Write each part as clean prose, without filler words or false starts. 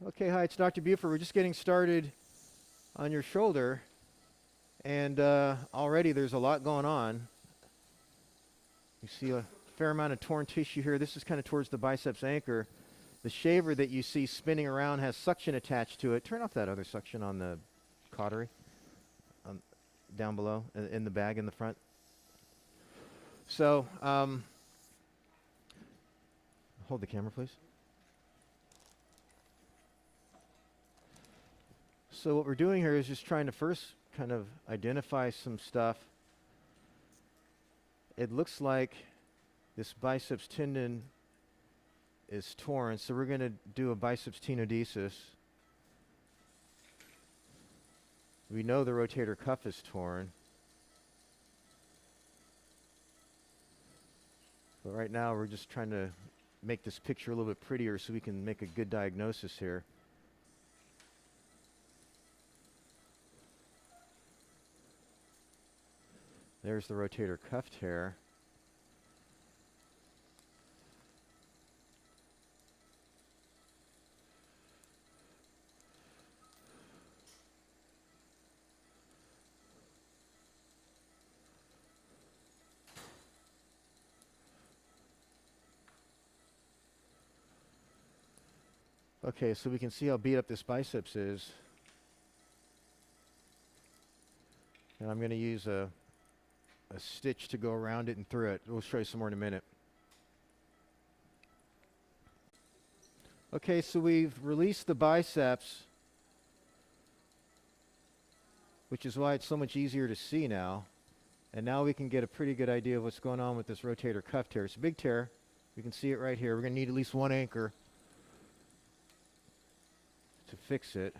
Okay, hi, it's Dr. Buford. We're just getting started on your shoulder, and already there's a lot going on. You see a fair amount of torn tissue here. This is kind of towards the biceps anchor. The shaver that you see spinning around has suction attached to it. Turn off that other suction on the cautery down below in the bag in the front. So, hold the camera, please. So what we're doing here is just trying to first kind of identify some stuff. It looks like this biceps tendon is torn, so we're going to do a biceps tenodesis. We know the rotator cuff is torn. But right now we're just trying to make this picture a little bit prettier so we can make a good diagnosis here. There's the rotator cuff tear. Okay, so we can see how beat up this biceps is. And I'm going to use a stitch to go around it and through it. We'll show you some more in a minute. Okay, so we've released the biceps, which is why it's so much easier to see now. And now we can get a pretty good idea of what's going on with this rotator cuff tear. It's a big tear. You can see it right here. We're going to need at least one anchor to fix it.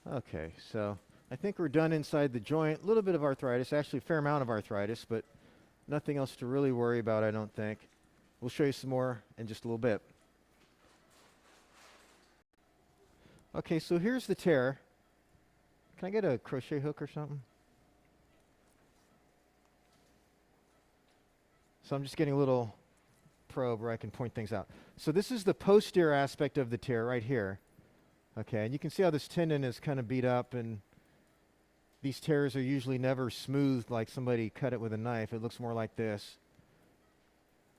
Okay, so I think we're done inside the joint. A little bit of arthritis, actually a fair amount of arthritis, but nothing else to really worry about, I don't think. We'll show you some more in just a little bit. Okay, so here's the tear. Can I get a crochet hook or something? So I'm just getting a little probe where I can point things out. So this is the posterior aspect of the tear right here. Okay, and you can see how this tendon is kind of beat up, and these tears are usually never smooth like somebody cut it with a knife. It looks more like this,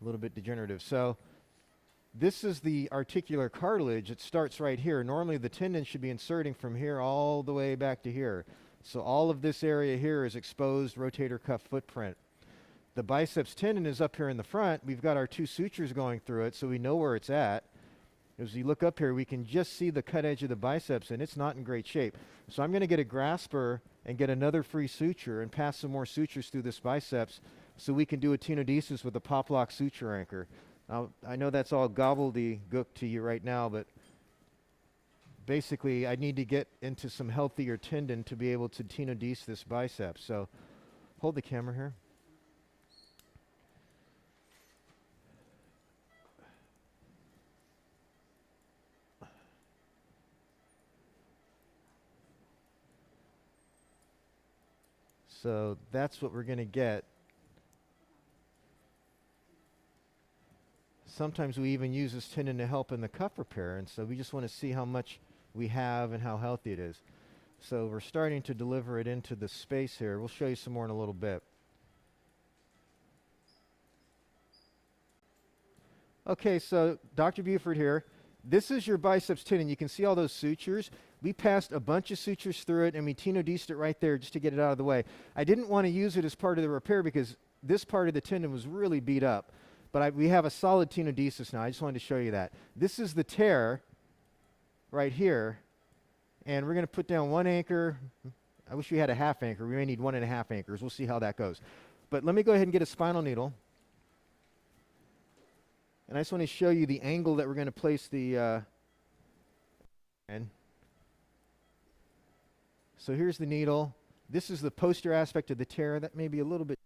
a little bit degenerative. So this is the articular cartilage. It starts right here. Normally the tendon should be inserting from here all the way back to here. So all of this area here is exposed rotator cuff footprint. The biceps tendon is up here in the front. We've got our two sutures going through it, so we know where it's at. As you look up here, we can just see the cut edge of the biceps, and it's not in great shape. So I'm going to get a grasper and get another free suture and pass some more sutures through this biceps so we can do a tenodesis with a pop lock suture anchor. Now, I know that's all gobbledygook to you right now, but basically I need to get into some healthier tendon to be able to tenodese this bicep. So hold the camera here. So that's what we're going to get. Sometimes we even use this tendon to help in the cuff repair, and so we just want to see how much we have and how healthy it is. So we're starting to deliver it into the space here. We'll show you some more in a little bit. Okay, so Dr. Buford here. This is your biceps tendon. You can see all those sutures. We passed a bunch of sutures through it, and we tenodesed it right there just to get it out of the way. I didn't want to use it as part of the repair because this part of the tendon was really beat up. But we have a solid tenodesis now. I just wanted to show you that. This is the tear right here. And we're going to put down one anchor. I wish we had a half anchor. We may need 1.5 anchors. We'll see how that goes. But let me go ahead and get a spinal needle. And I just want to show you the angle that we're going to place the in. So here's the needle. This is the posterior aspect of the tear. That may be a little bit.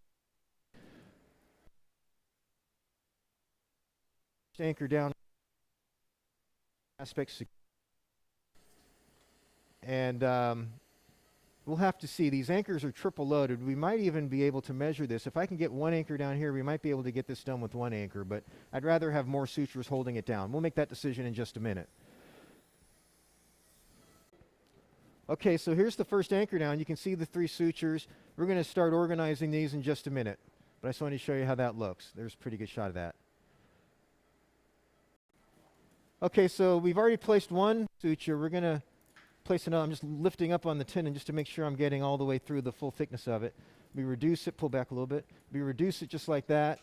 Anchor down aspects, and we'll have to see. These anchors are triple loaded. We might even be able to measure this. If I can get one anchor down here, we might be able to get this done with one anchor, but I'd rather have more sutures holding it down. We'll make that decision in just a minute. Okay, so here's the first anchor down. You can see the 3 sutures. We're going to start organizing these in just a minute, but I just wanted to show you how that looks. There's a pretty good shot of that. Okay, so we've already placed one suture. We're going to place another. I'm just lifting up on the tendon just to make sure I'm getting all the way through the full thickness of it. We reduce it, pull back a little bit. We reduce it just like that,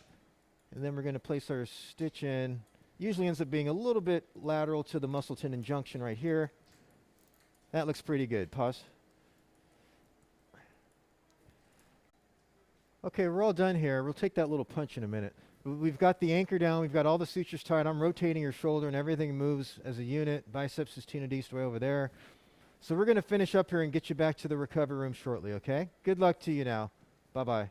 and then we're going to place our stitch in. Usually ends up being a little bit lateral to the muscle tendon junction right here. That looks pretty good. Pause. Okay, we're all done here. We'll take that little punch in a minute. We've got the anchor down. We've got all the sutures tied. I'm rotating your shoulder, and everything moves as a unit. Biceps is tenodesis way over there. So we're going to finish up here and get you back to the recovery room shortly, okay? Good luck to you now. Bye-bye.